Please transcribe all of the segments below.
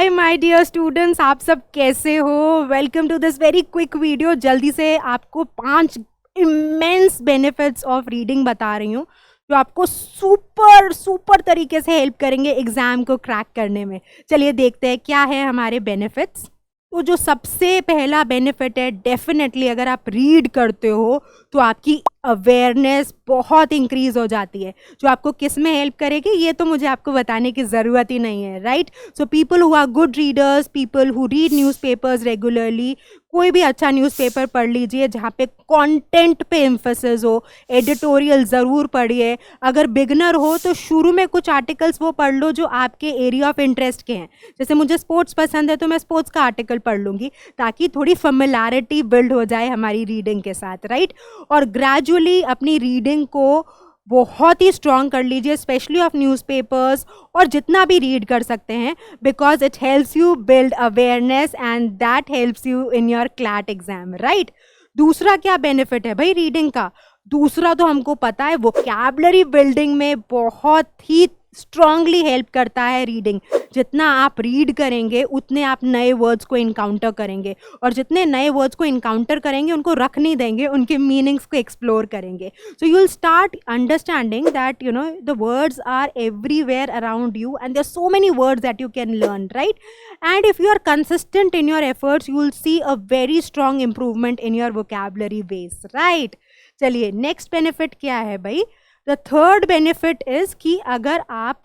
Hi my dear students, आप सब कैसे हो? Welcome to this very quick video. जल्दी से आपको 5 इमेंस बेनिफिट्स ऑफ रीडिंग बता रही हूँ जो आपको सुपर सुपर तरीके से हेल्प करेंगे एग्जाम को क्रैक करने में। चलिए देखते हैं क्या है हमारे बेनिफिट्स। तो जो सबसे पहला बेनिफिट है, डेफिनेटली अगर आप रीड करते हो तो आपकी अवेयरनेस बहुत इंक्रीज हो जाती है, जो आपको किस में हेल्प करेगी ये तो मुझे आपको बताने की ज़रूरत ही नहीं है, right? So people who are good readers, people who read newspapers regularly, कोई भी अच्छा न्यूज़पेपर पढ़ लीजिए जहाँ पे कंटेंट पे एम्फेसिस हो, एडिटोरियल ज़रूर पढ़िए। अगर बिगनर हो तो शुरू में कुछ आर्टिकल्स वो पढ़ लो जो आपके एरिया ऑफ इंटरेस्ट के हैं। जैसे मुझे स्पोर्ट्स पसंद है तो मैं स्पोर्ट्स का आर्टिकल पढ़ लूँगी, ताकि थोड़ी फेमिलियरिटी बिल्ड हो जाए हमारी रीडिंग के साथ, राइट? और ग्रेजुअली अपनी रीडिंग को बहुत ही स्ट्रॉन्ग कर लीजिए, स्पेशली ऑफ न्यूज़पेपर्स, और जितना भी रीड कर सकते हैं, because it helps you build awareness and that helps you in your CLAT exam, right? दूसरा क्या बेनिफिट है भाई रीडिंग का? दूसरा तो हमको पता है, वोकैबुलरी बिल्डिंग में बहुत ही स्ट्रांगली हेल्प करता है रीडिंग। जितना आप रीड करेंगे उतने आप नए वर्ड्स को इनकाउंटर करेंगे, और जितने नए वर्ड्स को इनकाउंटर करेंगे उनको रख नहीं देंगे, उनके मीनिंग्स को एक्सप्लोर करेंगे। So you will start understanding that you know the words are everywhere around you and there are so many words that you can learn, right? And if you are consistent in your efforts, you will see a very strong improvement in your vocabulary base, right? चलिए next benefit क्या है भाई? The third benefit is कि अगर आप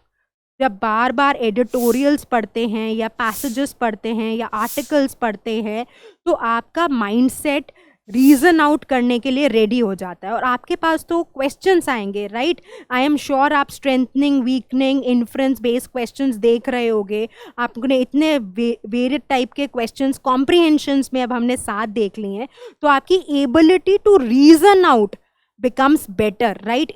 जब बार बार editorials पढ़ते हैं या पैसेजेस पढ़ते हैं या आर्टिकल्स पढ़ते हैं तो आपका माइंडसेट रीजन आउट करने के लिए रेडी हो जाता है, और आपके पास तो क्वेश्चंस आएंगे, राइट? आई एम श्योर आप strengthening, weakening, inference based questions देख रहे होगे। आपने इतने वेरियड टाइप के क्वेश्चंस कॉम्प्रिहेंशंस में अब हमने 7 देख लिए हैं, तो आपकी ability to reason out becomes better, right?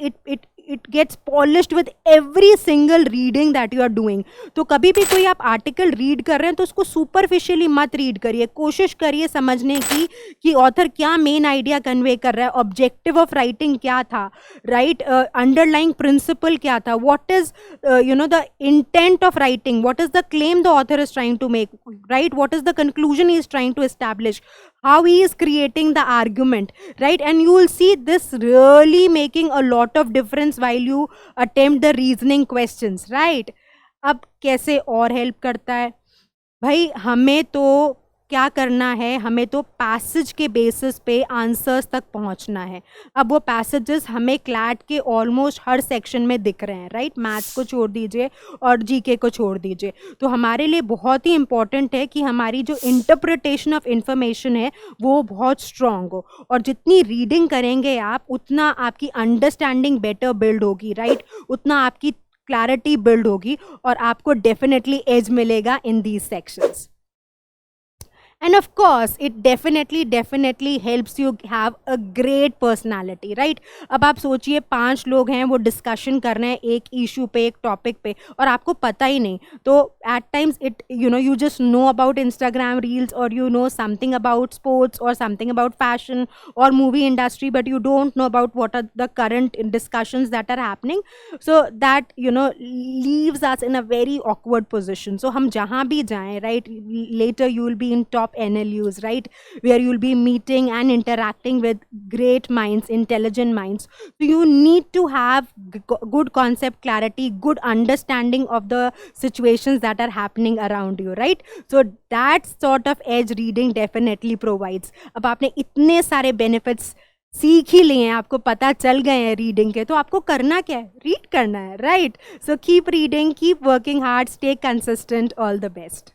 It gets polished with every single reading that you are doing. तो कभी भी कोई आप आर्टिकल रीड कर रहे हैं तो उसको सुपरफिशियली मत रीड करिए, कोशिश करिए समझने की कि ऑथर क्या मेन आइडिया कन्वे कर रहा है, ऑब्जेक्टिव ऑफ राइटिंग क्या था, राइट? अंडरलाइंग प्रिंसिपल क्या था, what is you know the intent of writing, what is the claim the author is trying to make, right? What is the conclusion he is trying to establish, how he is creating the argument, right? And you will see this really making a lot of difference while you attempt the reasoning questions, right? अब कैसे और help करता है भाई? हमें तो क्या करना है, हमें तो पैसेज के बेसिस पे आंसर्स तक पहुंचना है। अब वो पैसेजेस हमें क्लैट के ऑलमोस्ट हर सेक्शन में दिख रहे हैं, राइट? मैथ्स को छोड़ दीजिए और जीके को छोड़ दीजिए। तो हमारे लिए बहुत ही इंपॉर्टेंट है कि हमारी जो इंटरप्रिटेशन ऑफ इंफॉर्मेशन है वो बहुत स्ट्रांग हो, और जितनी रीडिंग करेंगे आप उतना आपकी अंडरस्टैंडिंग बेटर बिल्ड होगी, राइट? उतना आपकी क्लैरिटी बिल्ड होगी और आपको डेफिनेटली एज मिलेगा in these sections. And of course, it definitely helps you have a great personality, right? अब आप सोचिए 5 लोग हैं, वो डिस्कशन कर रहे हैं एक इशू पे, एक टॉपिक पे, और आपको पता ही नहीं। तो at times it you just know about Instagram reels, or you know something about sports or something about fashion or movie industry, but you don't know about what are the current discussions that are happening. So that leaves us in a very awkward position. So हम जहाँ भी जाएं, right, later you will be in top NLUs, right, where you'll be meeting and interacting with great minds, intelligent minds. So you need to have good concept clarity, good understanding of the situations that are happening around you, right? So that sort of edge reading definitely provides. अब आपने इतने सारे benefits सीख ही लिए हैं, आपको पता चल गए हैं रीडिंग के, तो आपको करना क्या है? रीड करना है, right? So keep reading, keep working hard, stay consistent, all the best.